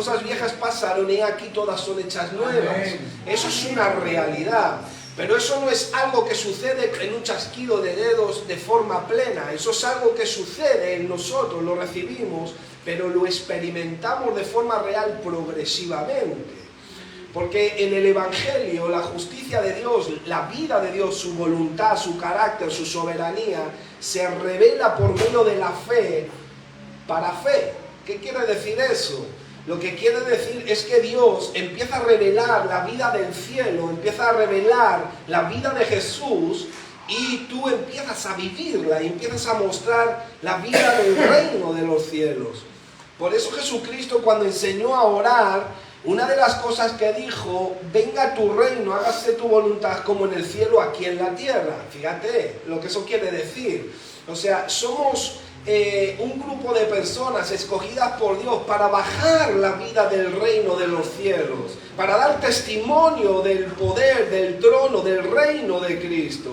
cosas viejas pasaron y aquí todas son hechas nuevas. Eso es una realidad. Pero eso no es algo que sucede en un chasquido de dedos de forma plena. Eso es algo que sucede en nosotros, lo recibimos, pero lo experimentamos de forma real progresivamente. Porque en el Evangelio, la justicia de Dios, la vida de Dios, su voluntad, su carácter, su soberanía, se revela por medio de la fe para fe. ¿Qué quiere decir eso? Lo que quiere decir es que Dios empieza a revelar la vida del cielo, empieza a revelar la vida de Jesús y tú empiezas a vivirla y empiezas a mostrar la vida del reino de los cielos. Por eso Jesucristo, cuando enseñó a orar, una de las cosas que dijo: venga tu reino, hágase tu voluntad como en el cielo, aquí en la tierra. Fíjate lo que eso quiere decir. O sea, somos un grupo de personas escogidas por Dios para bajar la vida del reino de los cielos, para dar testimonio del poder, del trono, del reino de Cristo.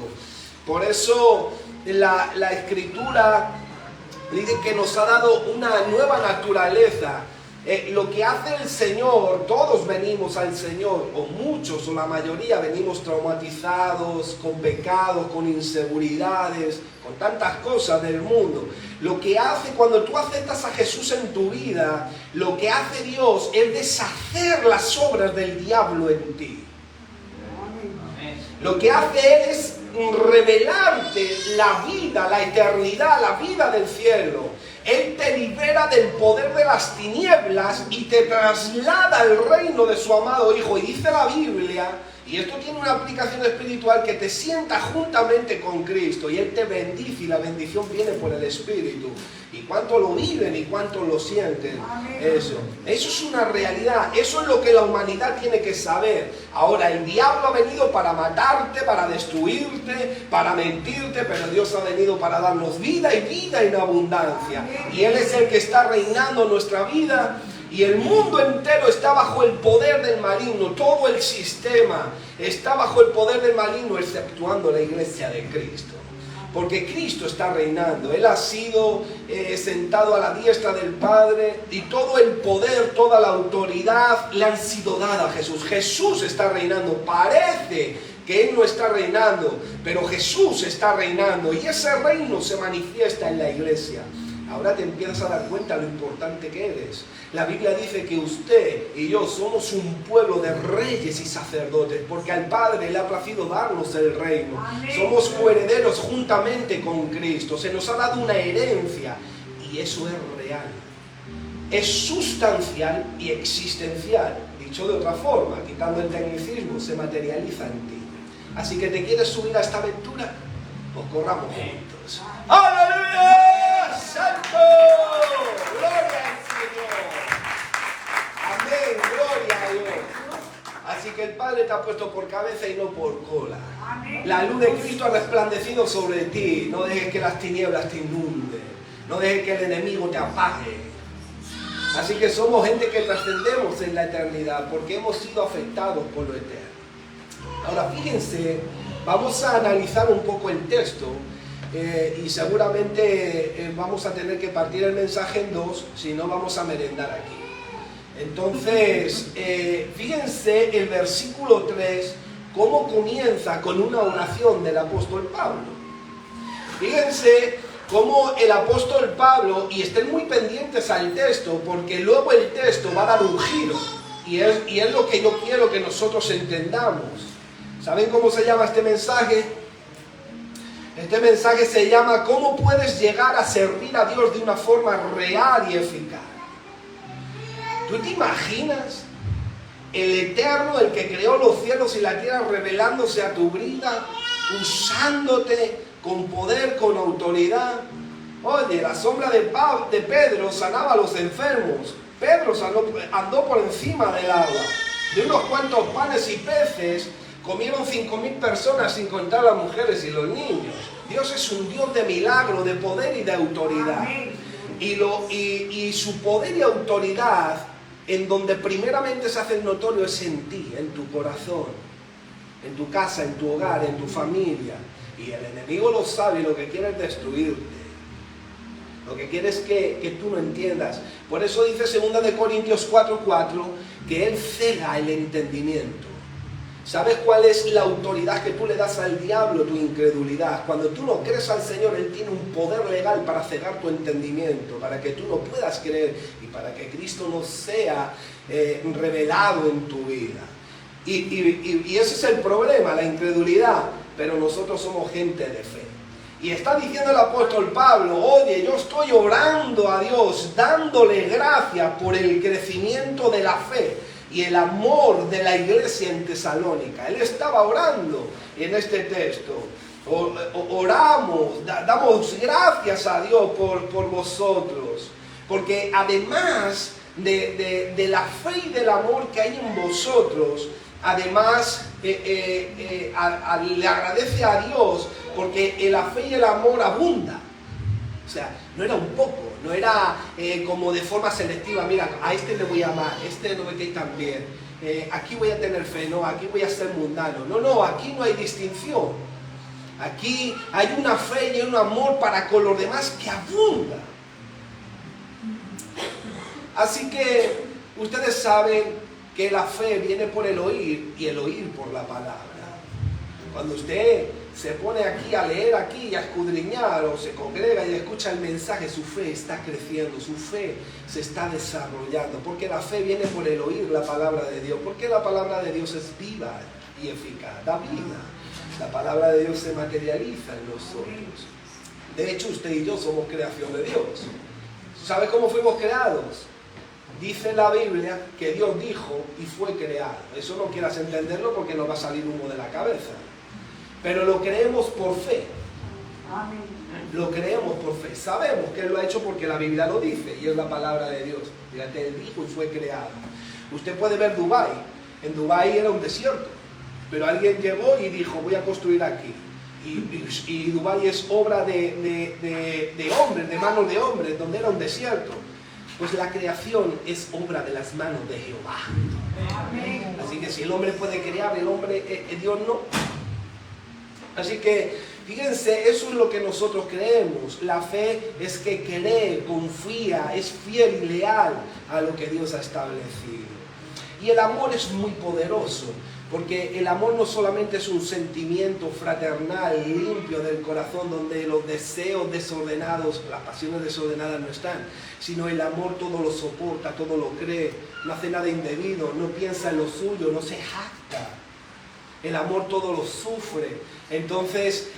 Por eso la Escritura dice que nos ha dado una nueva naturaleza. Lo que hace el Señor, todos venimos al Señor, o muchos o la mayoría venimos traumatizados, con pecados, con inseguridades, con tantas cosas del mundo. Lo que hace cuando tú aceptas a Jesús en tu vida, lo que hace Dios es deshacer las obras del diablo en ti. Lo que hace Él es revelarte la vida, la eternidad, la vida del cielo. Él te libera del poder de las tinieblas y te traslada al reino de su amado Hijo. Y dice la Biblia, y esto tiene una aplicación espiritual, que te sienta juntamente con Cristo y Él te bendice, y la bendición viene por el Espíritu. Y cuánto lo viven y cuánto lo sienten. Eso es una realidad. Eso es lo que la humanidad tiene que saber. Ahora, el diablo ha venido para matarte, para destruirte, para mentirte, pero Dios ha venido para darnos vida y vida en abundancia. Y Él es el que está reinando nuestra vida. Y el mundo entero está bajo el poder del maligno. Todo el sistema está bajo el poder del maligno, exceptuando la iglesia de Cristo. Porque Cristo está reinando. Él ha sido sentado a la diestra del Padre, y todo el poder, toda la autoridad le han sido dada a Jesús. Jesús está reinando. Parece que Él no está reinando, pero Jesús está reinando, y ese reino se manifiesta en la iglesia. Ahora te empiezas a dar cuenta de lo importante que eres. La Biblia dice que usted y yo somos un pueblo de reyes y sacerdotes, porque al Padre le ha placido darnos el reino. Amén. Somos coherederos juntamente con Cristo. Se nos ha dado una herencia, y eso es real. Es sustancial y existencial. Dicho de otra forma, quitando el tecnicismo, se materializa en ti. Así que, ¿te quieres subir a esta aventura? Pues corramos juntos. ¡Aleluya! ¡Santo! ¡Gloria al Señor! Amén, gloria a Dios. Así que el Padre te ha puesto por cabeza y no por cola. La luz de Cristo ha resplandecido sobre ti. No dejes que las tinieblas te inunden. No dejes que el enemigo te apague. Así que somos gente que trascendemos en la eternidad, porque hemos sido afectados por lo eterno. Ahora fíjense, vamos a analizar un poco el texto. Y seguramente vamos a tener que partir el mensaje en dos, si no vamos a merendar aquí. Entonces, fíjense el versículo 3, cómo comienza con una oración del apóstol Pablo. Fíjense cómo el apóstol Pablo, y estén muy pendientes al texto, porque luego el texto va a dar un giro, y es lo que yo quiero que nosotros entendamos. ¿Saben cómo se llama este mensaje? Este mensaje se llama ¿cómo puedes llegar a servir a Dios de una forma real y eficaz? ¿Tú te imaginas el Eterno, el que creó los cielos y la tierra, revelándose a tu vida, usándote con poder, con autoridad? Oye, la sombra de Pedro sanaba a los enfermos. Pedro andó por encima del agua. De unos cuantos panes y peces comieron 5.000 personas, sin contar las mujeres y los niños. Dios es un Dios de milagro, de poder y de autoridad. Y su poder y autoridad, en donde primeramente se hace notorio, es en ti, en tu corazón, en tu casa, en tu hogar, en tu familia. Y el enemigo lo sabe y lo que quiere es destruirte. Lo que quiere es que tú no entiendas. Por eso dice 2 Corintios 4:4 que Él cega el entendimiento. ¿Sabes cuál es la autoridad que tú le das al diablo? Tu incredulidad. Cuando tú no crees al Señor, Él tiene un poder legal para cegar tu entendimiento, para que tú no puedas creer y para que Cristo no sea revelado en tu vida. Y ese es el problema, la incredulidad. Pero nosotros somos gente de fe. Y está diciendo el apóstol Pablo, oye, yo estoy orando a Dios, dándole gracias por el crecimiento de la fe y el amor de la iglesia en Tesalónica. Él estaba orando en este texto. Oramos, damos gracias a Dios por vosotros. Porque además de la fe y del amor que hay en vosotros, además le agradece a Dios porque la fe y el amor abunda. O sea, no era un poco, no era como de forma selectiva, mira, a este le voy a amar, este no me cae tan bien, aquí voy a tener fe, no, aquí voy a ser mundano. No, aquí no hay distinción. Aquí hay una fe y un amor para con los demás que abunda. Así que ustedes saben que la fe viene por el oír y el oír por la palabra. Cuando usted se pone aquí a leer aquí y a escudriñar o se congrega y escucha el mensaje, su fe está creciendo, su fe se está desarrollando, porque la fe viene por el oír la palabra de Dios, porque la palabra de Dios es viva y eficaz, da vida. La palabra de Dios se materializa en nosotros. De hecho, usted y yo somos creación de Dios. ¿Sabe cómo fuimos creados? Dice la Biblia que Dios dijo y fue creado. Eso no quieras entenderlo porque nos va a salir humo de la cabeza. Pero lo creemos por fe. Lo creemos por fe. Sabemos que Él lo ha hecho porque la Biblia lo dice y es la palabra de Dios. Fíjate, Él dijo y fue creado. Usted puede ver Dubái. En Dubái era un desierto. Pero alguien llegó y dijo, voy a construir aquí. Y Dubái es obra de hombres, de manos de hombres, donde era un desierto. Pues la creación es obra de las manos de Jehová. Así que si el hombre puede crear, el hombre, Dios no. Así que, fíjense, eso es lo que nosotros creemos. La fe es que cree, confía, es fiel y leal a lo que Dios ha establecido. Y el amor es muy poderoso, porque el amor no solamente es un sentimiento fraternal, limpio del corazón, donde los deseos desordenados, las pasiones desordenadas no están, sino el amor todo lo soporta, todo lo cree, no hace nada indebido, no piensa en lo suyo, no se jacta. El amor todo lo sufre. Entonces,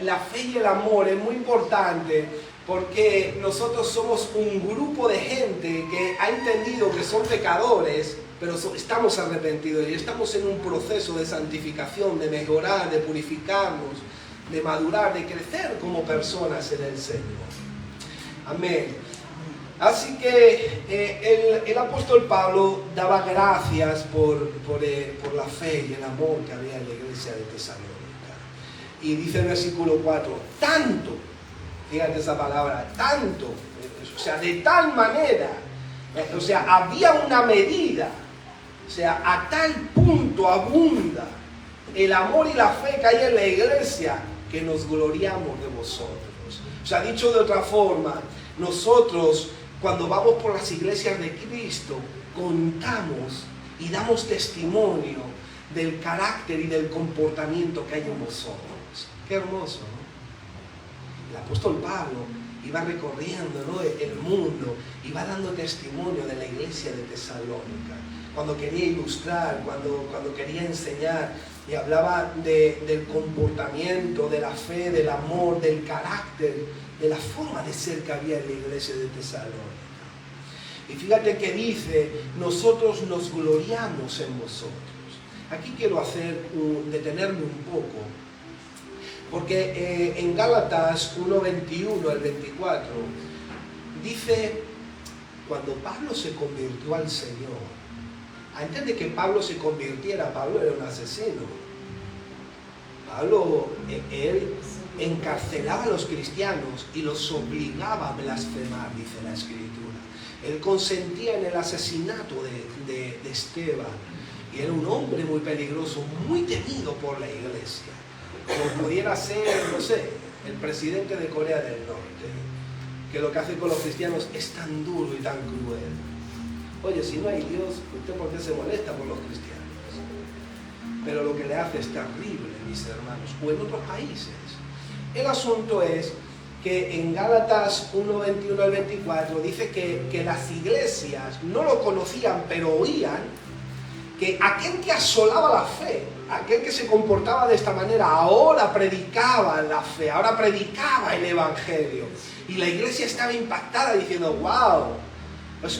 la fe y el amor es muy importante porque nosotros somos un grupo de gente que ha entendido que son pecadores, pero estamos arrepentidos y estamos en un proceso de santificación, de mejorar, de purificarnos, de madurar, de crecer como personas en el Señor. Amén. Así que el apóstol Pablo daba gracias por la fe y el amor que había en la iglesia de Tesalónica. Y dice el versículo 4, tanto, fíjate esa palabra, tanto, o sea, de tal manera, o sea, había una medida, o sea, a tal punto abunda el amor y la fe que hay en la iglesia que nos gloriamos de vosotros. O sea, dicho de otra forma, nosotros cuando vamos por las iglesias de Cristo contamos y damos testimonio del carácter y del comportamiento que hay en vosotros. Qué hermoso, ¿no? El apóstol Pablo iba recorriendo, ¿no?, el mundo, iba dando testimonio de la iglesia de Tesalónica. Cuando quería ilustrar, cuando quería enseñar, y hablaba del comportamiento, de la fe, del amor, del carácter, de la forma de ser que había en la iglesia de Tesalónica. Y fíjate que dice, nosotros nos gloriamos en vosotros. Aquí quiero detenerme un poco, porque en Gálatas 1:21 al 24 dice, cuando Pablo se convirtió al Señor, antes de que Pablo se convirtiera, Pablo era un asesino. Pablo, él encarcelaba a los cristianos y los obligaba a blasfemar, dice la Escritura. Él consentía en el asesinato de Esteban. Y era un hombre muy peligroso, muy temido por la iglesia. Como pudiera ser, no sé, el presidente de Corea del Norte. que lo que hace con los cristianos es tan duro y tan cruel. Oye, si no hay Dios, ¿usted por qué se molesta por los cristianos? Pero lo que le hace es terrible, mis hermanos, o en otros países. El asunto es que en Gálatas 1, 21 al 24 dice que las iglesias no lo conocían, pero oían que aquel que asolaba la fe, aquel que se comportaba de esta manera, ahora predicaba la fe, ahora predicaba el evangelio. Y la iglesia estaba impactada diciendo, wow.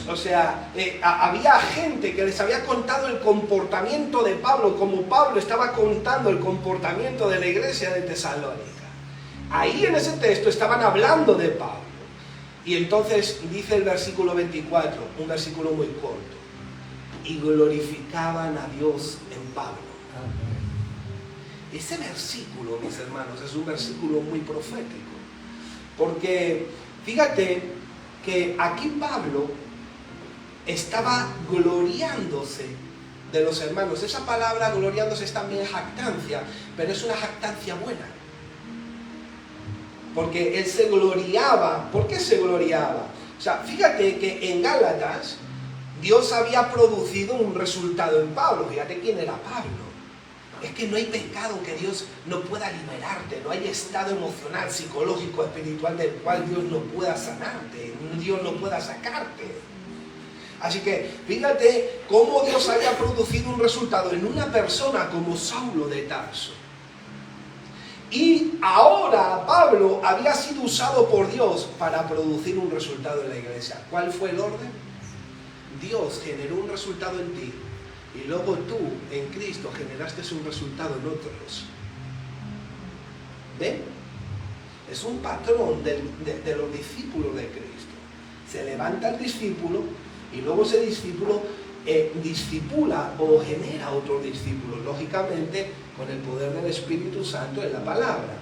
O sea, había gente que les había contado el comportamiento de Pablo, como Pablo estaba contando el comportamiento de la iglesia de Tesalónica. Ahí en ese texto estaban hablando de Pablo. Y entonces dice el versículo 24, un versículo muy corto, y glorificaban a Dios en Pablo. Ese versículo, mis hermanos, es un versículo muy profético. Porque fíjate que aquí Pablo estaba gloriándose de los hermanos. Esa palabra gloriándose es también jactancia, pero es una jactancia buena. Porque él se gloriaba. ¿Por qué se gloriaba? O sea, fíjate que en Gálatas Dios había producido un resultado en Pablo. Fíjate quién era Pablo. Es que no hay pecado que Dios no pueda liberarte, no hay estado emocional, psicológico, espiritual del cual Dios no pueda sanarte, Dios no pueda sacarte. Así que fíjate cómo Dios había producido un resultado en una persona como Saulo de Tarso. Y ahora Pablo había sido usado por Dios para producir un resultado en la iglesia. ¿Cuál fue el orden? Dios generó un resultado en ti y luego tú en Cristo generaste un resultado en otros. ¿Ven? Es un patrón de los discípulos de Cristo. Se levanta el discípulo y luego ese discípulo discipula o genera otros discípulos, lógicamente con el poder del Espíritu Santo en la palabra.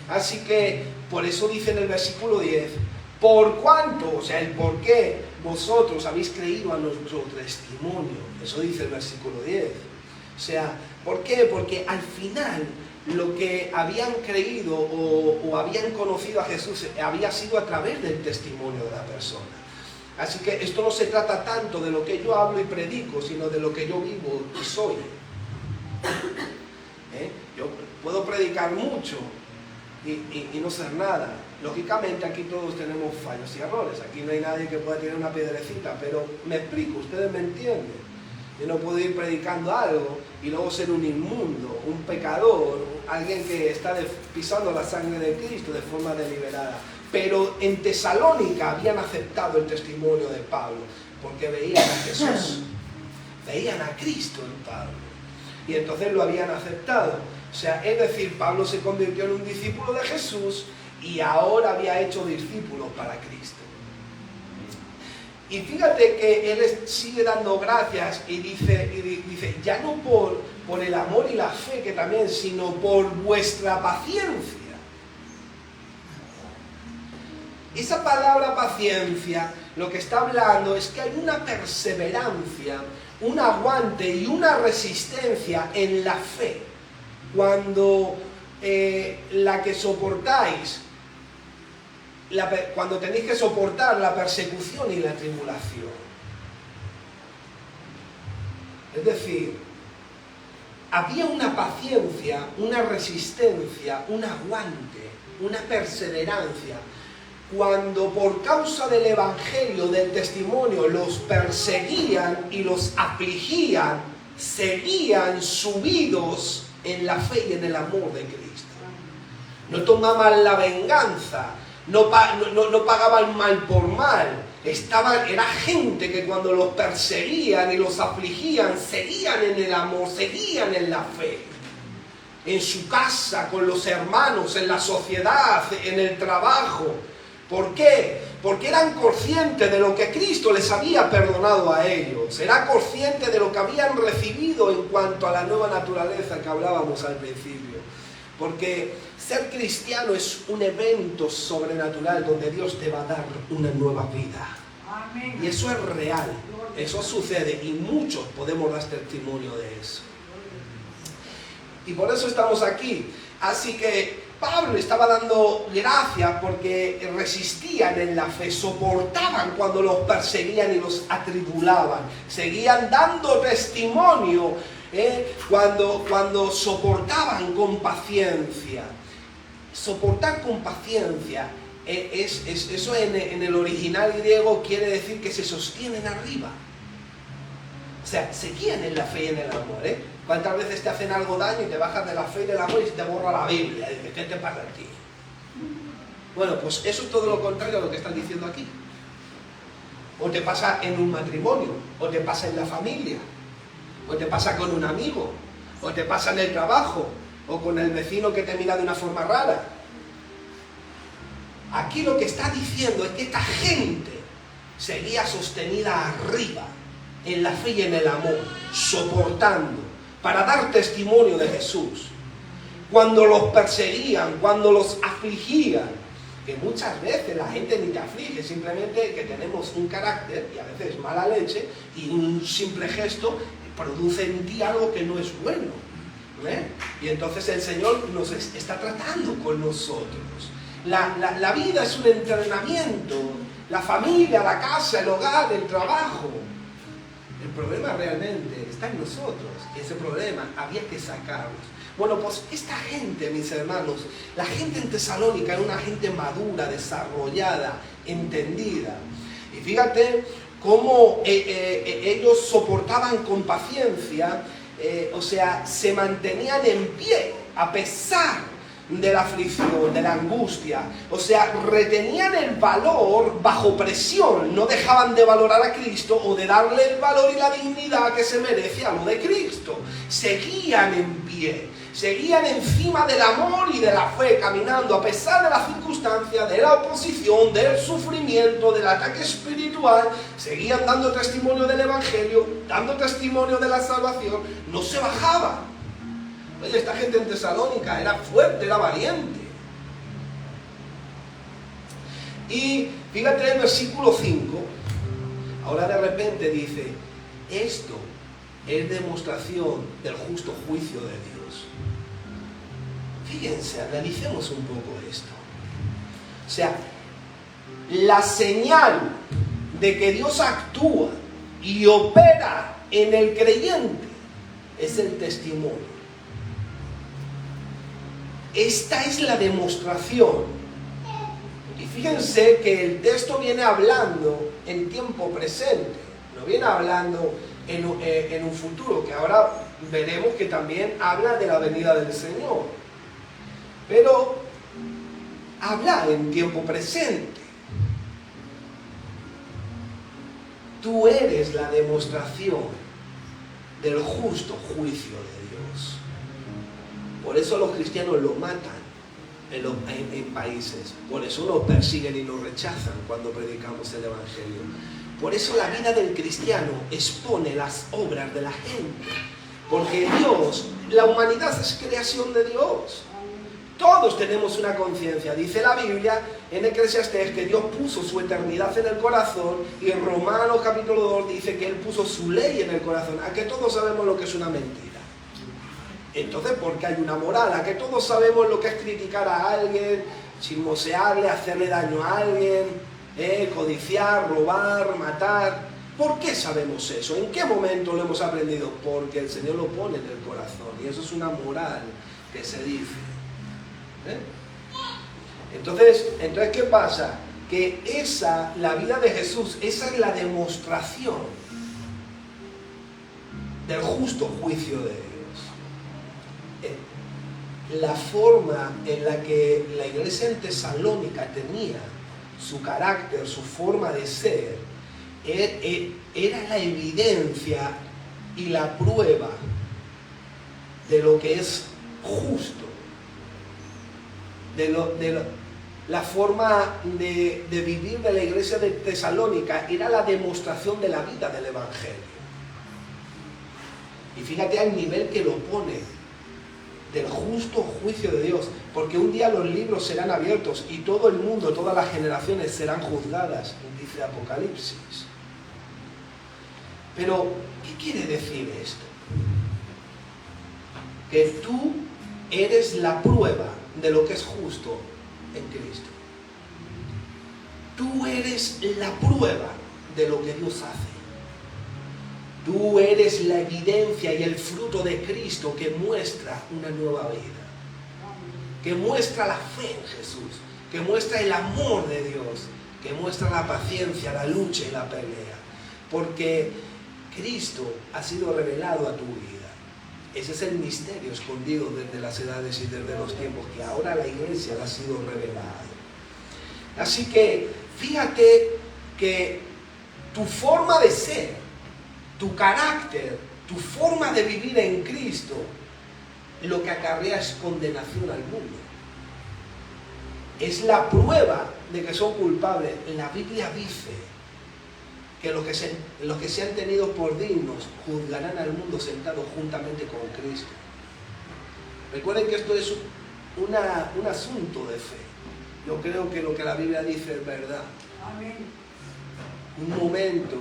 Así que por eso dice en el versículo 10, por cuanto, o sea, el por qué vosotros habéis creído a nuestro testimonio. Eso dice el versículo 10. O sea, ¿por qué? Porque al final lo que habían creído o habían conocido a Jesús había sido a través del testimonio de la persona. Así que esto no se trata tanto de lo que yo hablo y predico, sino de lo que yo vivo y soy. Yo puedo predicar mucho y no ser nada. Lógicamente aquí todos tenemos fallos y errores. Aquí no hay nadie que pueda tener una piedrecita, pero me explico, ustedes me entienden. Yo no puedo ir predicando algo y luego ser un inmundo, un pecador, alguien que está pisando la sangre de Cristo de forma deliberada. Pero en Tesalónica habían aceptado el testimonio de Pablo, porque veían a Jesús, veían a Cristo en Pablo, y entonces lo habían aceptado. O sea, es decir, Pablo se convirtió en un discípulo de Jesús y ahora había hecho discípulos para Cristo. Y fíjate que él sigue dando gracias y dice ya no por el amor y la fe que también, sino por vuestra paciencia. Esa palabra paciencia lo que está hablando es que hay una perseverancia, un aguante y una resistencia en la fe. Cuando la que soportáis, cuando tenéis que soportar la persecución y la tribulación. Es decir, había una paciencia, una resistencia, un aguante, una perseverancia. Cuando por causa del evangelio, del testimonio, los perseguían y los afligían, seguían subidos en la fe y en el amor de Cristo. No tomaban la venganza, no pagaban mal por mal. Era gente que cuando los perseguían y los afligían, seguían en el amor, seguían en la fe. En su casa, con los hermanos, en la sociedad, en el trabajo. ¿Por qué? Porque eran conscientes de lo que Cristo les había perdonado a ellos. Eran conscientes de lo que habían recibido en cuanto a la nueva naturaleza que hablábamos al principio. Porque ser cristiano es un evento sobrenatural donde Dios te va a dar una nueva vida. Amén. Y eso es real. Eso sucede y muchos podemos dar testimonio de eso. Y por eso estamos aquí. Así que Pablo estaba dando gracias porque resistían en la fe, soportaban cuando los perseguían y los atribulaban, seguían dando testimonio cuando soportaban con paciencia. Soportar con paciencia, eso en el original griego quiere decir que se sostienen arriba. O sea, se guían en la fe y en el amor, ¿Cuántas veces te hacen algo daño y te bajas de la fe y del amor y se te borra la Biblia? Y dices, ¿qué te pasa a ti? Bueno, pues eso es todo lo contrario a lo que están diciendo aquí. O te pasa en un matrimonio, o te pasa en la familia, o te pasa con un amigo, o te pasa en el trabajo, o con el vecino que te mira de una forma rara. Aquí lo que está diciendo es que esta gente seguía sostenida arriba, en la fe y en el amor, soportando, para dar testimonio de Jesús. Cuando los perseguían, cuando los afligían, que muchas veces la gente ni te aflige, simplemente que tenemos un carácter y a veces mala leche, y un simple gesto produce en ti algo que no es bueno. Y entonces el Señor nos está tratando con nosotros. La vida es un entrenamiento, la familia, la casa, el hogar, el trabajo. El problema realmente está en nosotros. Ese problema había que sacarlo. Bueno, pues esta gente, mis hermanos, la gente en Tesalónica era una gente madura, desarrollada, entendida. Y fíjate cómo ellos soportaban con paciencia, se mantenían en pie a pesar de la aflicción, de la angustia. Retenían el valor bajo presión, no dejaban de valorar a Cristo o de darle el valor y la dignidad que se merece a lo de Cristo. Seguían en pie, seguían encima del amor y de la fe, caminando a pesar de la circunstancia, de la oposición, del sufrimiento, del ataque espiritual. Seguían dando testimonio del Evangelio, dando testimonio de la salvación, no se bajaban. Oye, esta gente en Tesalónica era fuerte, era valiente. Y fíjate en el versículo 5, ahora de repente dice, esto es demostración del justo juicio de Dios. Fíjense, analicemos un poco esto. La señal de que Dios actúa y opera en el creyente es el testimonio. Esta es la demostración. Y fíjense que el texto viene hablando en tiempo presente, no viene hablando en un futuro, que ahora veremos que también habla de la venida del Señor. Pero habla en tiempo presente. Tú eres la demostración del justo juicio de Dios. Por eso los cristianos lo matan en países. Por eso lo persiguen y lo rechazan cuando predicamos el Evangelio. Por eso la vida del cristiano expone las obras de la gente. Porque Dios, la humanidad es creación de Dios. Todos tenemos una conciencia. Dice la Biblia en Eclesiastés que Dios puso su eternidad en el corazón, y en Romanos capítulo 2 dice que Él puso su ley en el corazón. A que todos sabemos lo que es una mentira. Entonces, ¿por qué hay una moral? A que todos sabemos lo que es criticar a alguien, chismosearle, hacerle daño a alguien, codiciar, robar, matar. ¿Por qué sabemos eso? ¿En qué momento lo hemos aprendido? Porque el Señor lo pone en el corazón, y eso es una moral que se dice. Entonces, ¿qué pasa? Que la vida de Jesús, esa es la demostración del justo juicio de Dios. La forma en la que la iglesia en Tesalónica tenía su carácter, su forma de ser, era la evidencia y la prueba de lo que es justo, la forma de vivir de la iglesia de Tesalónica era la demostración de la vida del Evangelio. Y fíjate al nivel que lo pone, del justo juicio de Dios, porque un día los libros serán abiertos y todo el mundo, todas las generaciones serán juzgadas, dice Apocalipsis. Pero, ¿qué quiere decir esto? Que tú eres la prueba de lo que es justo en Cristo. Tú eres la prueba de lo que Dios hace. Tú eres la evidencia y el fruto de Cristo que muestra una nueva vida, que muestra la fe en Jesús, que muestra el amor de Dios, que muestra la paciencia, la lucha y la pelea, porque Cristo ha sido revelado a tu vida. Ese es el misterio escondido desde las edades y desde los tiempos, que ahora la iglesia le ha sido revelado. Así que fíjate que tu forma de ser, tu carácter, tu forma de vivir en Cristo, lo que acarrea es condenación al mundo. Es la prueba de que son culpables. La Biblia dice que los que sean tenidos por dignos juzgarán al mundo sentado juntamente con Cristo. Recuerden que esto es un asunto de fe. Yo creo que lo que la Biblia dice es verdad. Amén. Un momento,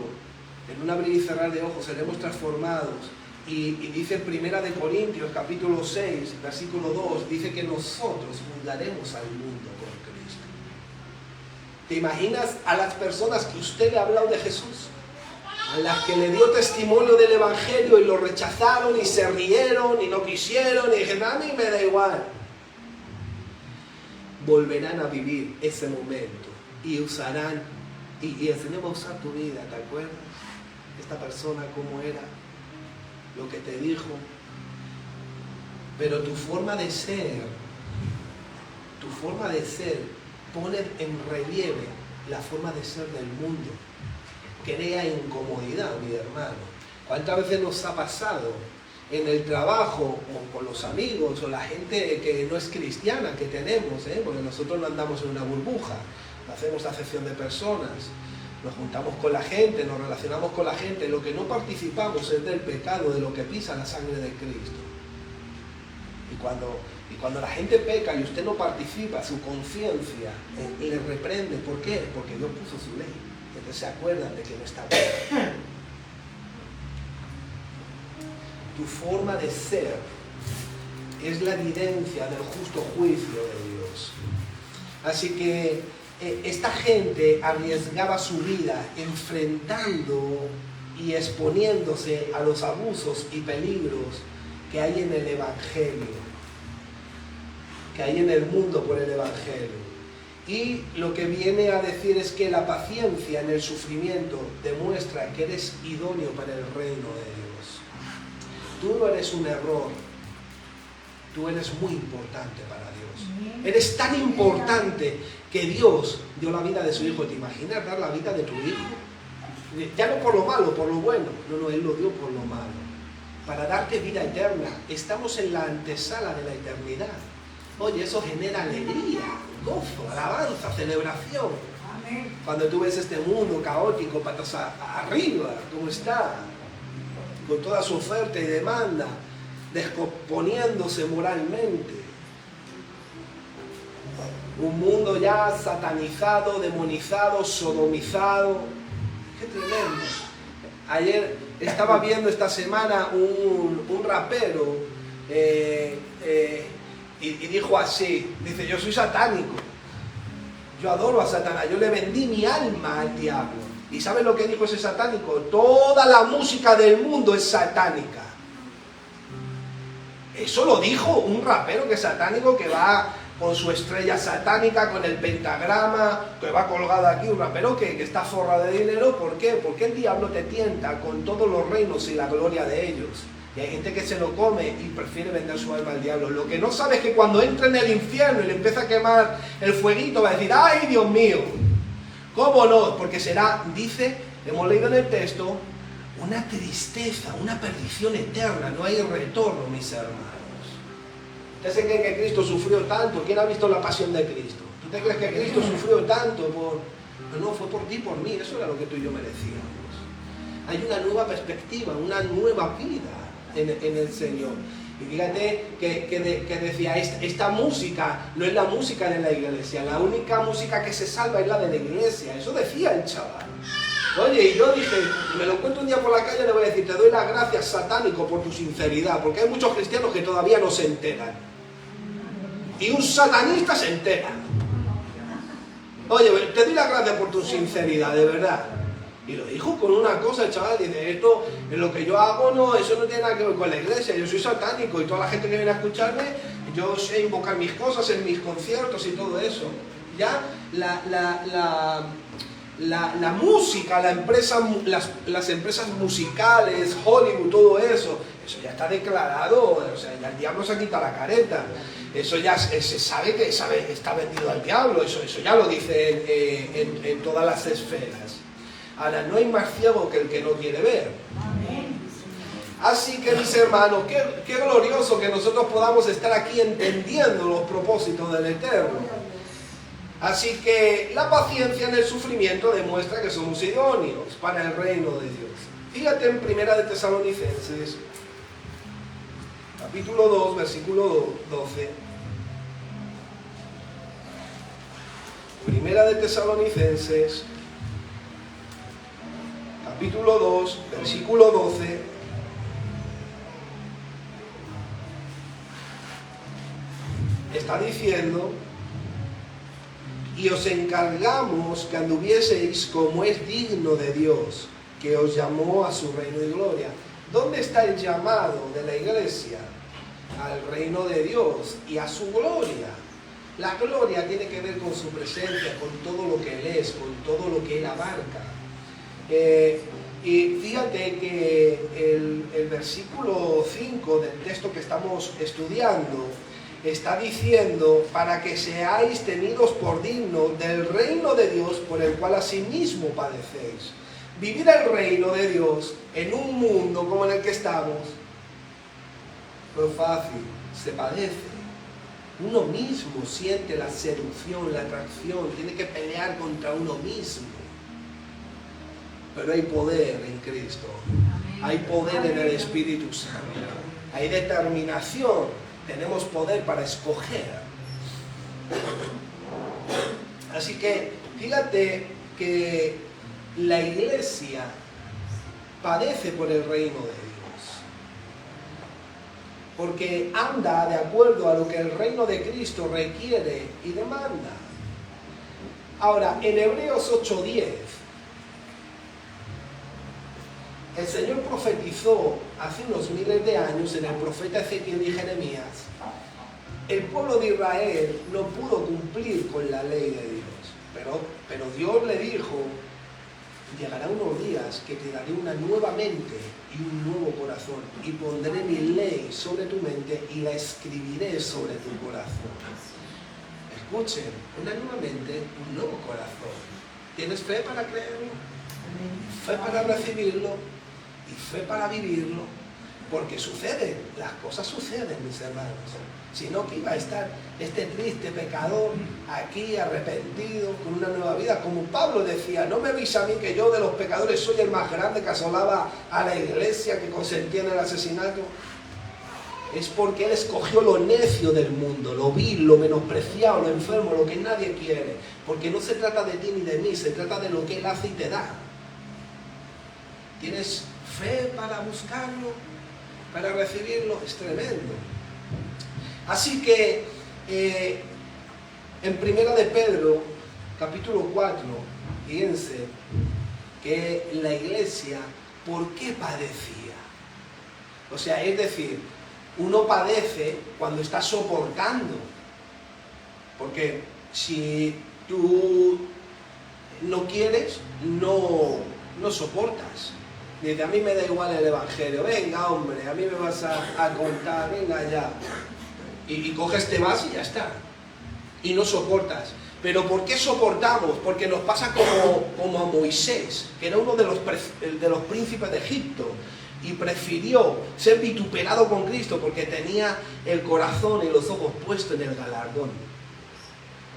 en un abrir y cerrar de ojos, seremos transformados. Y dice en 1 de Corintios, capítulo 6, versículo 2, dice que nosotros juzgaremos al mundo con Cristo. ¿Te imaginas a las personas que usted le ha hablado de Jesús? A las que le dio testimonio del Evangelio y lo rechazaron y se rieron y no quisieron y dijeron, a mí me da igual. Volverán a vivir ese momento y usarán, y el Señor va a usar tu vida, ¿te acuerdas? Esta persona cómo era, lo que te dijo, pero tu forma de ser pone en relieve la forma de ser del mundo, crea incomodidad, mi hermano. ¿Cuántas veces nos ha pasado en el trabajo o con los amigos o la gente que no es cristiana que tenemos, porque nosotros no andamos en una burbuja, hacemos acepción de personas, nos juntamos con la gente, nos relacionamos con la gente, lo que no participamos es del pecado, de lo que pisa la sangre de Cristo. Y cuando la gente peca y usted no participa, su conciencia le reprende. ¿Por qué? Porque Dios puso su ley. Entonces se acuerdan de que no está bien. Tu forma de ser es la evidencia del justo juicio de Dios. Así que esta gente arriesgaba su vida enfrentando y exponiéndose a los abusos y peligros que hay en el Evangelio, que hay en el mundo por el Evangelio. Y lo que viene a decir es que la paciencia en el sufrimiento demuestra que eres idóneo para el reino de Dios. Tú no eres un error, tú eres muy importante para Dios. Eres tan importante que Dios dio la vida de su hijo. ¿Te imaginas dar la vida de tu hijo? Ya no por lo malo, por lo bueno. No, Él lo dio por lo malo. Para darte vida eterna. Estamos en la antesala de la eternidad. Oye, eso genera alegría, gozo, alabanza, celebración. Amén. Cuando tú ves este mundo caótico, patas arriba, ¿cómo está? Con toda su oferta y demanda, descomponiéndose moralmente. Un mundo ya satanizado, demonizado, sodomizado. ¡Qué tremendo! Ayer estaba viendo esta semana un rapero y dijo así, dice, yo soy satánico, yo adoro a Satanás, yo le vendí mi alma al diablo. ¿Y sabes lo que dijo ese satánico? Toda la música del mundo es satánica. Eso lo dijo un rapero que es satánico, que va con su estrella satánica, con el pentagrama, que va colgado aquí, un rapero que está forrado de dinero. ¿Por qué? Porque el diablo te tienta con todos los reinos y la gloria de ellos. Y hay gente que se lo come y prefiere vender su alma al diablo. Lo que no sabe es que cuando entra en el infierno y le empieza a quemar el fueguito, va a decir, ¡ay, Dios mío! ¿Cómo no? Porque será, dice, hemos leído en el texto, una tristeza, una perdición eterna. No hay retorno, mis hermanos. ¿Usted se cree que Cristo sufrió tanto? ¿Quién ha visto la pasión de Cristo? ¿Tú te crees que Cristo sufrió tanto? No, fue por ti, por mí. Eso era lo que tú y yo merecíamos. Hay una nueva perspectiva, una nueva vida en el Señor. Y fíjate que decía, esta música no es la música de la iglesia. La única música que se salva es la de la iglesia. Eso decía el chaval. Oye, y yo dije, me lo encuentro un día por la calle, le voy a decir, te doy las gracias, satánico, por tu sinceridad, porque hay muchos cristianos que todavía no se enteran. Y un satanista se entera. Oye, te doy las gracias por tu sinceridad, de verdad. Y lo dijo con una cosa, el chaval dice, esto, lo que yo hago, no, eso no tiene nada que ver con la iglesia, yo soy satánico y toda la gente que viene a escucharme, yo sé invocar mis cosas en mis conciertos y todo eso. Ya la música, las empresas musicales, Hollywood, todo eso ya está declarado, o sea, ya el diablo se quita la careta. Eso ya se sabe que está vendido al diablo, eso ya lo dice en todas las esferas. Ahora, no hay más ciego que el que no quiere ver. Así que, mis hermanos, qué glorioso que nosotros podamos estar aquí entendiendo los propósitos del Eterno. Así que la paciencia en el sufrimiento demuestra que somos idóneos para el reino de Dios. Fíjate en 1 de Tesalonicenses, capítulo 2, versículo 12. 1 de Tesalonicenses, capítulo 2, versículo 12. Está diciendo: y os encargamos que anduvieseis como es digno de Dios, que os llamó a su reino y gloria. ¿Dónde está el llamado de la iglesia? Al reino de Dios y a su gloria. La gloria tiene que ver con su presencia, con todo lo que Él es, con todo lo que Él abarca. Y fíjate que el versículo 5 del texto que estamos estudiando está diciendo: para que seáis tenidos por dignos del reino de Dios, por el cual asimismo padecéis. Vivir el reino de Dios en un mundo como en el que estamos no es fácil, se padece. Uno mismo siente la seducción, la atracción, tiene que pelear contra uno mismo. Pero hay poder en Cristo, hay poder en el Espíritu Santo, hay determinación, tenemos poder para escoger. Así que fíjate que la iglesia padece por el reino de Dios, porque anda de acuerdo a lo que el reino de Cristo requiere y demanda. Ahora, en Hebreos 8:10, el Señor profetizó hace unos miles de años en el profeta Ezequiel y Jeremías. El pueblo de Israel no pudo cumplir con la ley de Dios, pero Dios le dijo: llegará unos días que te daré una nueva mente y un nuevo corazón, y pondré mi ley sobre tu mente y la escribiré sobre tu corazón. Escuchen, una nueva mente, un nuevo corazón. ¿Tienes fe para creerlo? Fe para recibirlo y fe para vivirlo, porque suceden, las cosas suceden, mis hermanos. Si no, que iba a estar este triste pecador aquí arrepentido con una nueva vida, como Pablo decía: no me veis a mí que yo de los pecadores soy el más grande, que asolaba a la iglesia, que consentía en el asesinato. Es porque él escogió lo necio del mundo, lo vil, lo menospreciado, lo enfermo, lo que nadie quiere, porque no se trata de ti ni de mí, se trata de lo que él hace y te da. ¿Tienes fe para buscarlo, para recibirlo? Es tremendo. Así que en 1 de Pedro, capítulo 4, fíjense que la iglesia, ¿por qué padecía? O sea, es decir, uno padece cuando está soportando, porque si tú no quieres, no soportas. Dice: a mí me da igual el evangelio, venga hombre, a mí me vas a contar, venga ya. Y coges, te vas y ya está. Y no soportas. ¿Pero por qué soportamos? Porque nos pasa como a Moisés, que era uno de los príncipes de Egipto, y prefirió ser vituperado con Cristo porque tenía el corazón y los ojos puestos en el galardón.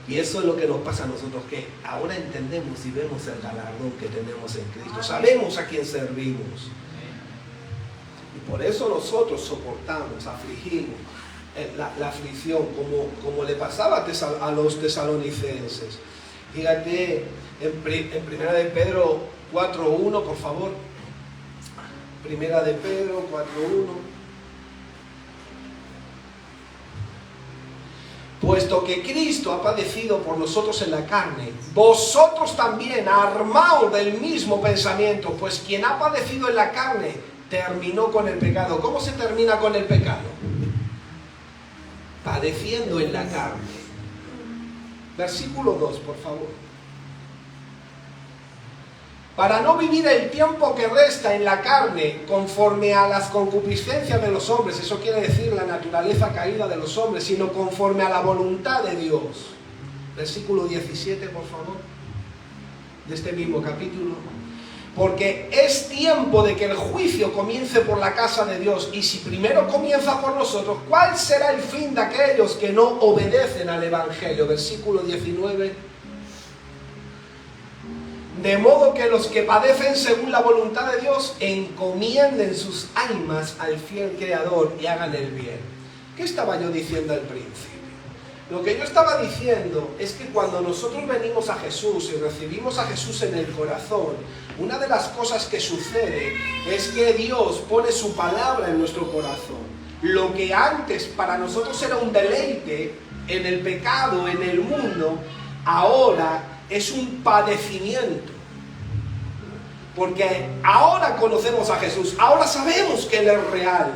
Y eso es lo que nos pasa a nosotros, que ahora entendemos y vemos el galardón que tenemos en Cristo. Sabemos a quién servimos. Y por eso nosotros soportamos, afligimos la aflicción, como le pasaba a los tesalonicenses. Fíjate en 1 de Pedro 4:1, por favor. 1 de Pedro 4:1. puesto que Cristo ha padecido por nosotros en la carne, vosotros también armaos del mismo pensamiento, pues quien ha padecido en la carne terminó con el pecado. ¿Cómo se termina con el pecado? Padeciendo en la carne. Versículo 2, por favor. Para no vivir el tiempo que resta en la carne conforme a las concupiscencias de los hombres, eso quiere decir la naturaleza caída de los hombres, sino conforme a la voluntad de Dios. Versículo 17, por favor, de este mismo capítulo. Porque es tiempo de que el juicio comience por la casa de Dios, y si primero comienza por nosotros, ¿cuál será el fin de aquellos que no obedecen al Evangelio? Versículo 19. De modo que los que padecen según la voluntad de Dios encomienden sus almas al fiel Creador y hagan el bien. ¿Qué estaba yo diciendo al principio? Lo que yo estaba diciendo es que cuando nosotros venimos a Jesús y recibimos a Jesús en el corazón, una de las cosas que sucede es que Dios pone su palabra en nuestro corazón. Lo que antes para nosotros era un deleite en el pecado, en el mundo, ahora es un padecimiento. Porque ahora conocemos a Jesús, ahora sabemos que Él es real.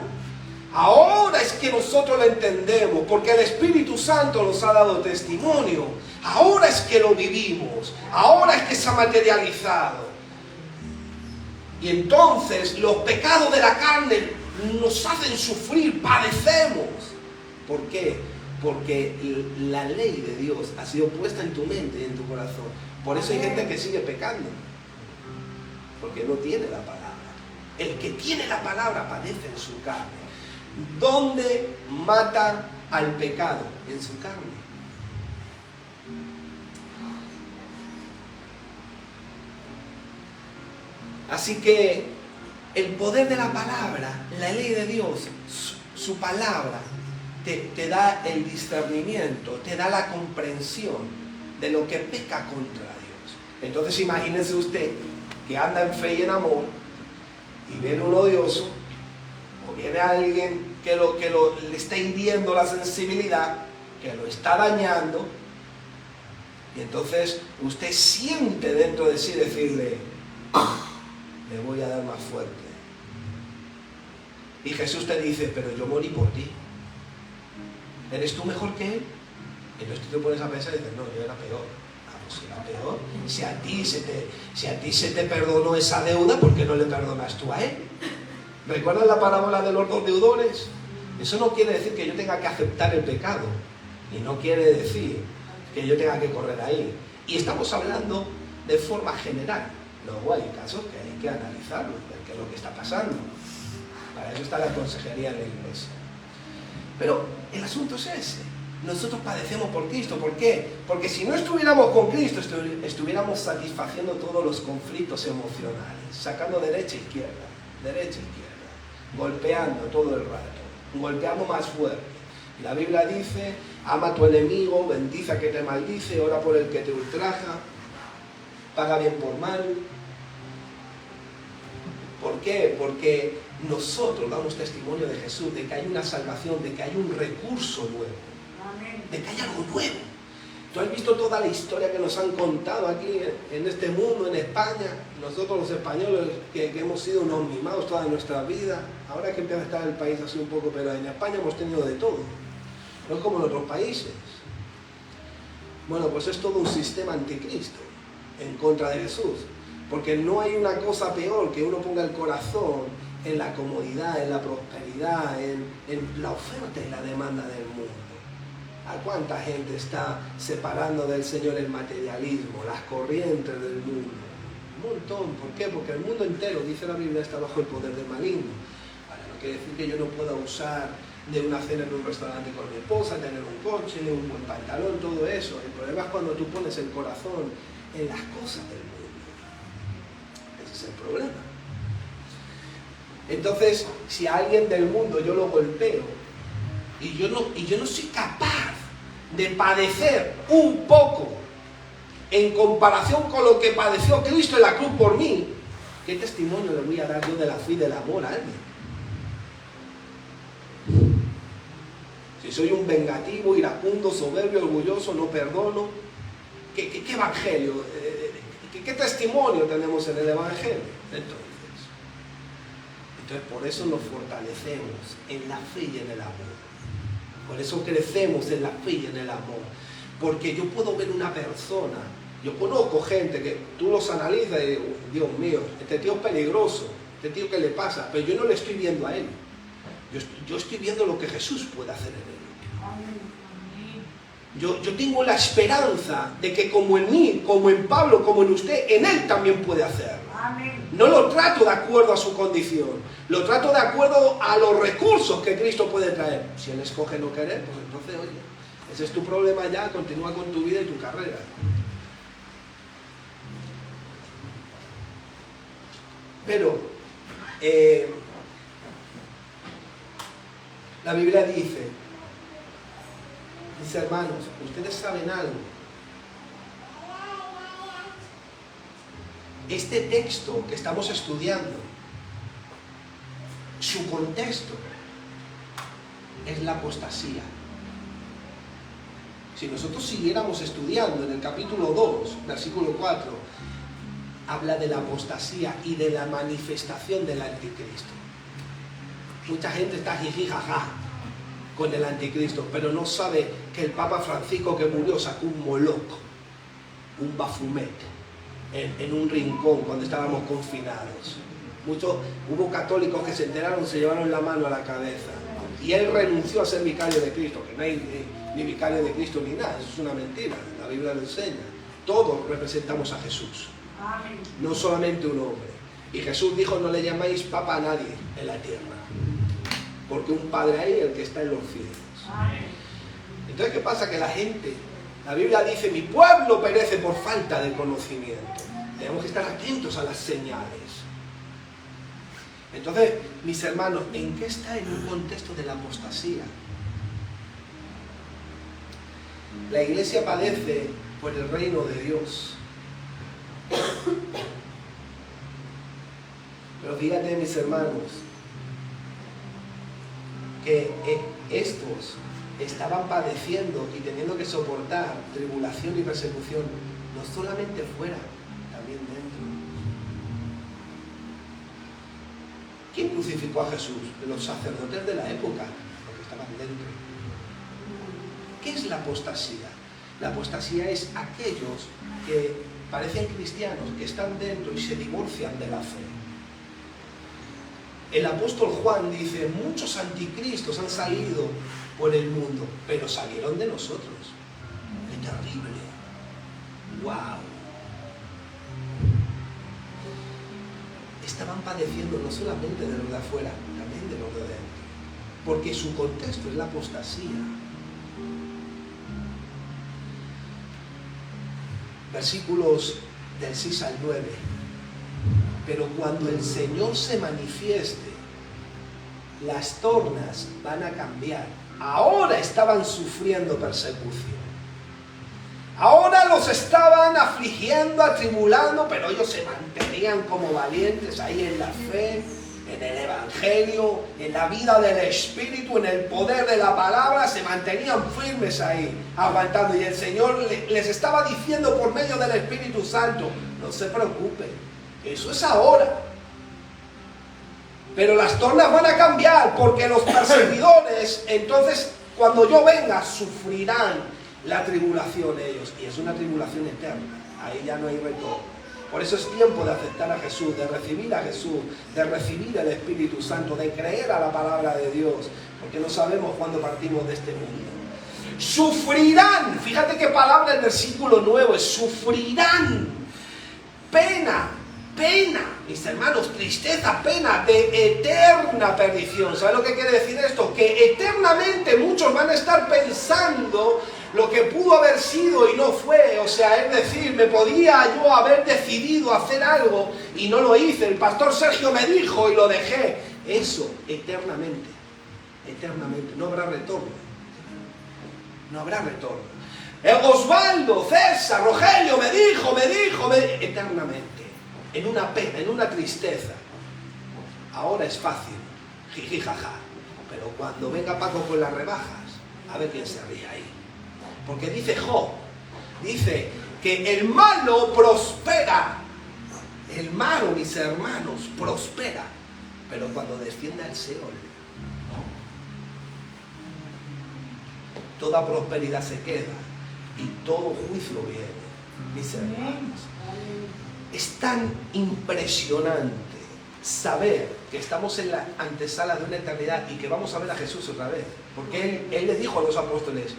Ahora es que nosotros lo entendemos, porque el Espíritu Santo nos ha dado testimonio. Ahora es que lo vivimos, ahora es que se ha materializado. Y entonces los pecados de la carne nos hacen sufrir, padecemos. ¿Por qué? Porque la ley de Dios ha sido puesta en tu mente y en tu corazón. Por eso hay gente que sigue pecando, porque no tiene la palabra. El que tiene la palabra padece en su carne. ¿Dónde mata al pecado? En su carne. Así que el poder de la palabra, la ley de Dios, su palabra, te da el discernimiento, te da la comprensión de lo que peca contra Dios. Entonces imagínense usted que anda en fe y en amor y viene un odioso o viene alguien que le está hiriendo la sensibilidad, que lo está dañando, y entonces usted siente dentro de sí decirle: le voy a dar más fuerte. Y Jesús te dice: pero yo morí por ti. ¿Eres tú mejor que él? Entonces tú te pones a pensar y dices: no, yo era peor. Si era peor, si a ti se te perdonó esa deuda, ¿por qué no le perdonas tú a él? ¿Recuerdas la parábola de los dos deudores? Eso no quiere decir que yo tenga que aceptar el pecado, y no quiere decir que yo tenga que correr ahí. Y estamos hablando de forma general. Luego hay casos que hay que analizarlo, ver qué es lo que está pasando. Para eso está la consejería de la iglesia. Pero el asunto es ese. Nosotros padecemos por Cristo. ¿Por qué? Porque si no estuviéramos con Cristo, estuviéramos satisfaciendo todos los conflictos emocionales, sacando derecha e izquierda, golpeando todo el rato, golpeando más fuerte. Y la Biblia dice: ama a tu enemigo, bendice a que te maldice, ora por el que te ultraja, paga bien por mal. ¿Por qué? Porque nosotros damos testimonio de Jesús, de que hay una salvación, de que hay un recurso nuevo, de que hay algo nuevo. Tú has visto toda la historia que nos han contado aquí en este mundo, en España. Nosotros los españoles que hemos sido unos mimados toda nuestra vida. Ahora que empieza a estar el país así un poco, pero en España hemos tenido de todo. No es como en otros países. Bueno, pues es todo un sistema anticristo en contra de Jesús. Porque no hay una cosa peor que uno ponga el corazón en la comodidad, en la prosperidad, en la oferta y la demanda del mundo. ¿A cuánta gente está separando del Señor el materialismo, las corrientes del mundo? Un montón. ¿Por qué? Porque el mundo entero, dice la Biblia, está bajo el poder del maligno. Ahora, no quiere decir que yo no pueda usar de una cena en un restaurante con mi esposa, tener un coche, un buen pantalón, todo eso. El problema es cuando tú pones el corazón en las cosas del mundo. Ese es el problema. Entonces, si a alguien del mundo yo lo golpeo y yo no soy capaz de padecer un poco en comparación con lo que padeció Cristo en la cruz por mí, ¿qué testimonio le voy a dar yo de la fe y del amor a alguien? Si soy un vengativo, iracundo, soberbio, orgulloso, no perdono, ¿qué evangelio? ¿Qué testimonio tenemos en el evangelio? Entonces por eso nos fortalecemos en la fe y en el amor. Por eso crecemos en la fe y en el amor. Porque yo puedo ver una persona, yo conozco gente que tú los analizas y digo, Dios mío, este tío es peligroso, este tío ¿qué le pasa? Pero yo no le estoy viendo a él. Yo estoy viendo lo que Jesús puede hacer en él. Yo tengo la esperanza de que como en mí, como en Pablo, como en usted, en él también puede hacerlo. No lo trato de acuerdo a su condición, lo trato de acuerdo a los recursos que Cristo puede traer. Si él escoge no querer, pues entonces, oye, ese es tu problema ya, continúa con tu vida y tu carrera. Pero la Biblia dice, mis hermanos, ustedes saben algo. Este texto que estamos estudiando, su contexto es la apostasía. Si nosotros siguiéramos estudiando en el capítulo 2, versículo 4, habla de la apostasía y de la manifestación del anticristo. Mucha gente está jiji jaja con el anticristo, pero no sabe que el Papa Francisco que murió sacó un moloco, un Baphomet, en un rincón cuando estábamos confinados. Hubo católicos que se enteraron, se llevaron la mano a la cabeza, y él renunció a ser vicario de Cristo, que no hay ni vicario de Cristo ni nada, eso es una mentira, la Biblia lo enseña. Todos representamos a Jesús, no solamente un hombre. Y Jesús dijo, no le llamáis Papa a nadie en la tierra, porque un Padre hay, el que está en los cielos. Entonces, ¿qué pasa? Que la gente, la Biblia dice, mi pueblo perece por falta de conocimiento. Tenemos que estar atentos a las señales. Entonces, mis hermanos, ¿en qué está en un contexto de la apostasía? La iglesia padece por el reino de Dios. Pero fíjate, mis hermanos, que estos estaban padeciendo y teniendo que soportar tribulación y persecución, no solamente fuera, también dentro. ¿Quién crucificó a Jesús? Los sacerdotes de la época, porque estaban dentro. ¿Qué es la apostasía? La apostasía es aquellos que parecen cristianos, que están dentro y se divorcian de la fe. El apóstol Juan dice, muchos anticristos han salido por el mundo, pero salieron de nosotros. ¡Qué terrible! ¡Wow! Estaban padeciendo no solamente de los de afuera, también de los de dentro. Porque su contexto es la apostasía. Versículos del 6 al 9. Pero cuando el Señor se manifieste, las tornas van a cambiar. Ahora estaban sufriendo persecución. Ahora los estaban afligiendo, atribulando, pero ellos se mantenían como valientes ahí en la fe, en el Evangelio, en la vida del Espíritu, en el poder de la palabra, se mantenían firmes ahí, aguantando. Y el Señor les estaba diciendo por medio del Espíritu Santo, no se preocupen, eso es ahora. Pero las tornas van a cambiar, porque los perseguidores, entonces, cuando yo venga, sufrirán la tribulación ellos. Y es una tribulación eterna, ahí ya no hay retorno. Por eso es tiempo de aceptar a Jesús, de recibir a Jesús, de recibir el Espíritu Santo, de creer a la palabra de Dios, porque no sabemos cuándo partimos de este mundo. Sufrirán, fíjate qué palabra el versículo 9, sufrirán pena, mis hermanos, tristeza, pena de eterna perdición. ¿Sabe lo que quiere decir esto? Que eternamente muchos van a estar pensando lo que pudo haber sido y no fue. O sea, es decir, me podía yo haber decidido hacer algo y no lo hice. El pastor Sergio me dijo y lo dejé. Eso, eternamente. Eternamente. No habrá retorno. No habrá retorno. Osvaldo, César, Rogelio me dijo. Eternamente. En una pena, en una tristeza. Ahora es fácil. Jiji, jaja. Pero cuando venga Paco con las rebajas, A ver quién se ríe ahí. Porque dice Job, dice que el malo prospera. El malo, mis hermanos, prospera. Pero cuando desciende al Seol, toda prosperidad se queda y todo juicio viene, mis hermanos. Es tan impresionante saber que estamos en la antesala de una eternidad y que vamos a ver a Jesús otra vez. Porque Él les dijo a los apóstoles,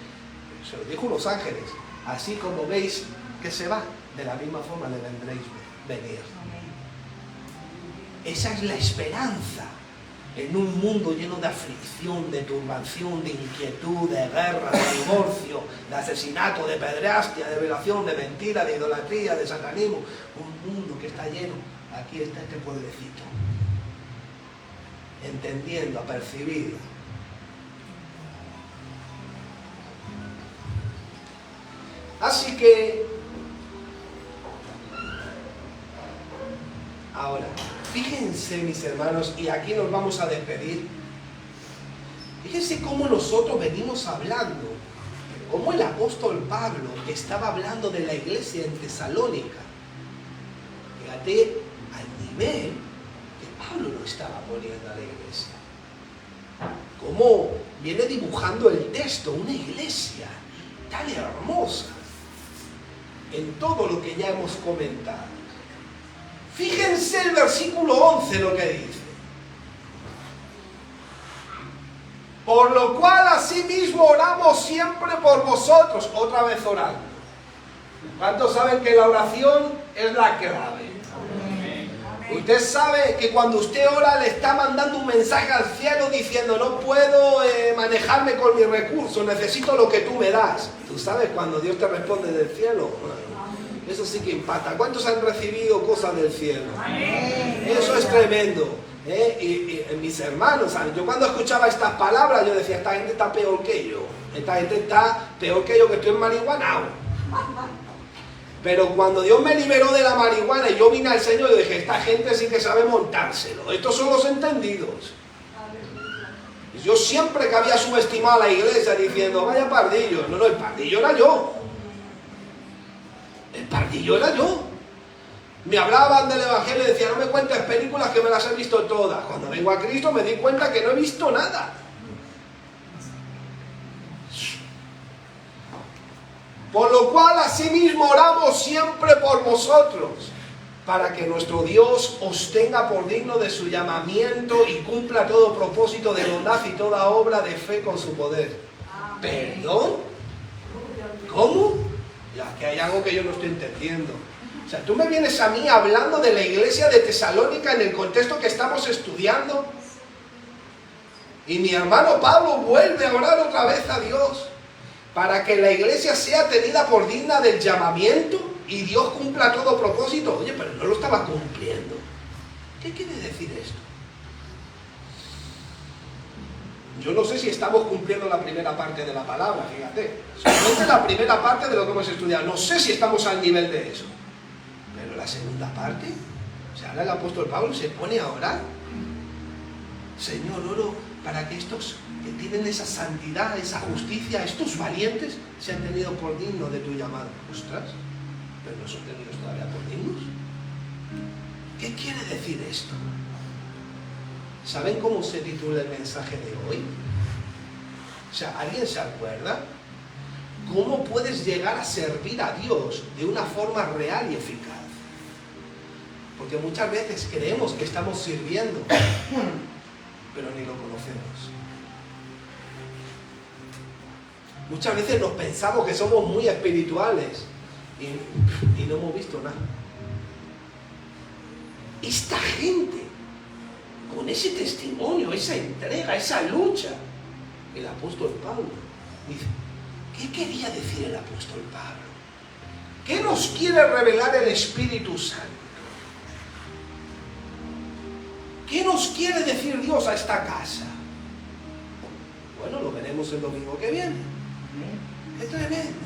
se lo dijo a los ángeles, así como veis que se va, de la misma forma le vendréis venir. Esa es la esperanza en un mundo lleno de aflicción, de turbación, de inquietud, de guerra, de divorcio, de asesinato, de pederastia, de violación, de mentira, de idolatría, de satanismo. Un mundo que está lleno. Aquí está este pueblecito, entendiendo, apercibido. Así que, ahora, fíjense, mis hermanos, y aquí nos vamos a despedir. Fíjense cómo nosotros venimos hablando, cómo el apóstol Pablo estaba hablando de la iglesia en Tesalónica. Fíjate al nivel que Pablo lo estaba poniendo a la iglesia. Cómo viene dibujando el texto, una iglesia tan hermosa en todo lo que ya hemos comentado. Fíjense el versículo 11 lo que dice. Por lo cual asimismo oramos siempre por vosotros. Otra vez orando. ¿Cuántos saben que la oración es la clave? Usted sabe que cuando usted ora le está mandando un mensaje al cielo diciendo no puedo manejarme con mis recursos, necesito lo que tú me das. ¿Tú sabes cuando Dios te responde del cielo? Eso sí que impacta. ¿Cuántos han recibido cosas del cielo? Eso es tremendo. Y mis hermanos, yo cuando escuchaba estas palabras yo decía, esta gente está peor que yo. Esta gente está peor que yo, que estoy marihuanao. Pero cuando Dios me liberó de la marihuana y yo vine al Señor, yo dije, esta gente sí que sabe montárselo. Estos son los entendidos. Y yo siempre que había subestimado a la iglesia diciendo, vaya pardillo. No, el pardillo era yo. El pardillo era yo. Me hablaban del evangelio y decían, no me cuentes películas que me las he visto todas. Cuando vengo a Cristo me di cuenta que no he visto nada. Por lo cual asimismo oramos siempre por vosotros, para que nuestro Dios os tenga por digno de su llamamiento y cumpla todo propósito de bondad y toda obra de fe con su poder. ¿Perdón? ¿Cómo? Ya que hay algo que yo no estoy entendiendo. O sea, tú me vienes a mí hablando de la iglesia de Tesalónica en el contexto que estamos estudiando, y mi hermano Pablo vuelve a orar otra vez a Dios para que la iglesia sea tenida por digna del llamamiento y Dios cumpla todo propósito. Oye, pero no lo estaba cumpliendo. ¿Qué quiere decir esto? Yo no sé si estamos cumpliendo la primera parte de la palabra, fíjate. Solamente la primera parte de lo que hemos estudiado. No sé si estamos al nivel de eso. Pero la segunda parte, o sea, ahora el apóstol Pablo se pone a orar. Señor, oro para que estos que tienen esa santidad, esa justicia, estos valientes, sean tenidos por dignos de tu llamado. Ostras, pero no son tenidos todavía por dignos. ¿Qué quiere decir esto? ¿Saben cómo se titula el mensaje de hoy? O sea, ¿alguien se acuerda? ¿Cómo puedes llegar a servir a Dios de una forma real y eficaz? Porque muchas veces creemos que estamos sirviendo, pero ni lo conocemos. Muchas veces nos pensamos que somos muy espirituales y no hemos visto nada. Esta gente, con ese testimonio, esa entrega, esa lucha, el apóstol Pablo dice, ¿qué quería decir el apóstol Pablo? ¿Qué nos quiere revelar el Espíritu Santo? ¿Qué nos quiere decir Dios a esta casa? Bueno, lo veremos el domingo que viene. ¡Qué tremendo!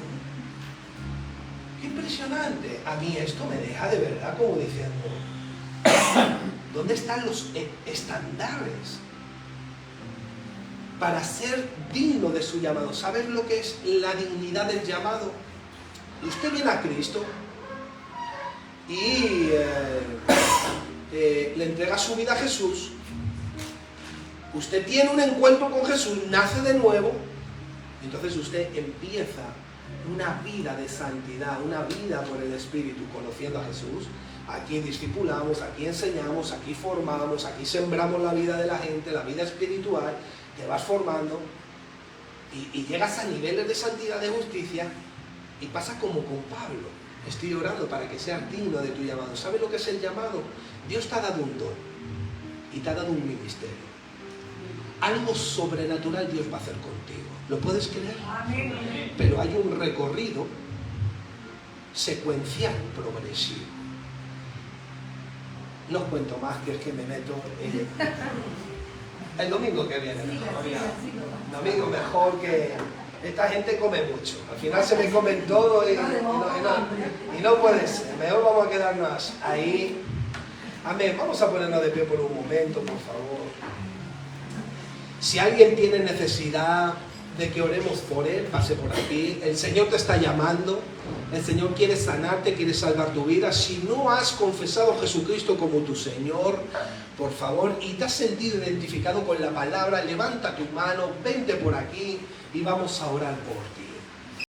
¡Qué impresionante! A mí esto me deja de verdad como diciendo, ¿dónde están los estandartes para ser digno de su llamado. ¿Sabes lo que es la dignidad del llamado? Usted viene a Cristo y le entrega su vida a Jesús. Usted tiene un encuentro con Jesús, nace de nuevo, entonces usted empieza una vida de santidad, una vida por el Espíritu, conociendo a Jesús. Aquí discipulamos, aquí enseñamos, aquí formamos, aquí sembramos la vida de la gente, la vida espiritual, te vas formando y llegas a niveles de santidad, de justicia, y pasa como con Pablo. Estoy orando para que seas digno de tu llamado. ¿Sabes lo que es el llamado? Dios te ha dado un don y te ha dado un ministerio. Algo sobrenatural Dios va a hacer contigo. ¿Lo puedes creer? Amén. Pero hay un recorrido secuencial, progresivo. No os cuento más, que es que me meto el domingo que viene. Domingo mejor, que esta gente come mucho. Al final se me comen todo y no puede ser. Mejor vamos a quedarnos ahí. Amén. Vamos a ponernos de pie por un momento, por favor. Si alguien tiene necesidad de que oremos por él, pase por aquí. El Señor te está llamando. El Señor quiere sanarte, quiere salvar tu vida. Si no has confesado a Jesucristo como tu Señor, por favor, y te has sentido identificado con la palabra, levanta tu mano, vente por aquí y vamos a orar por ti.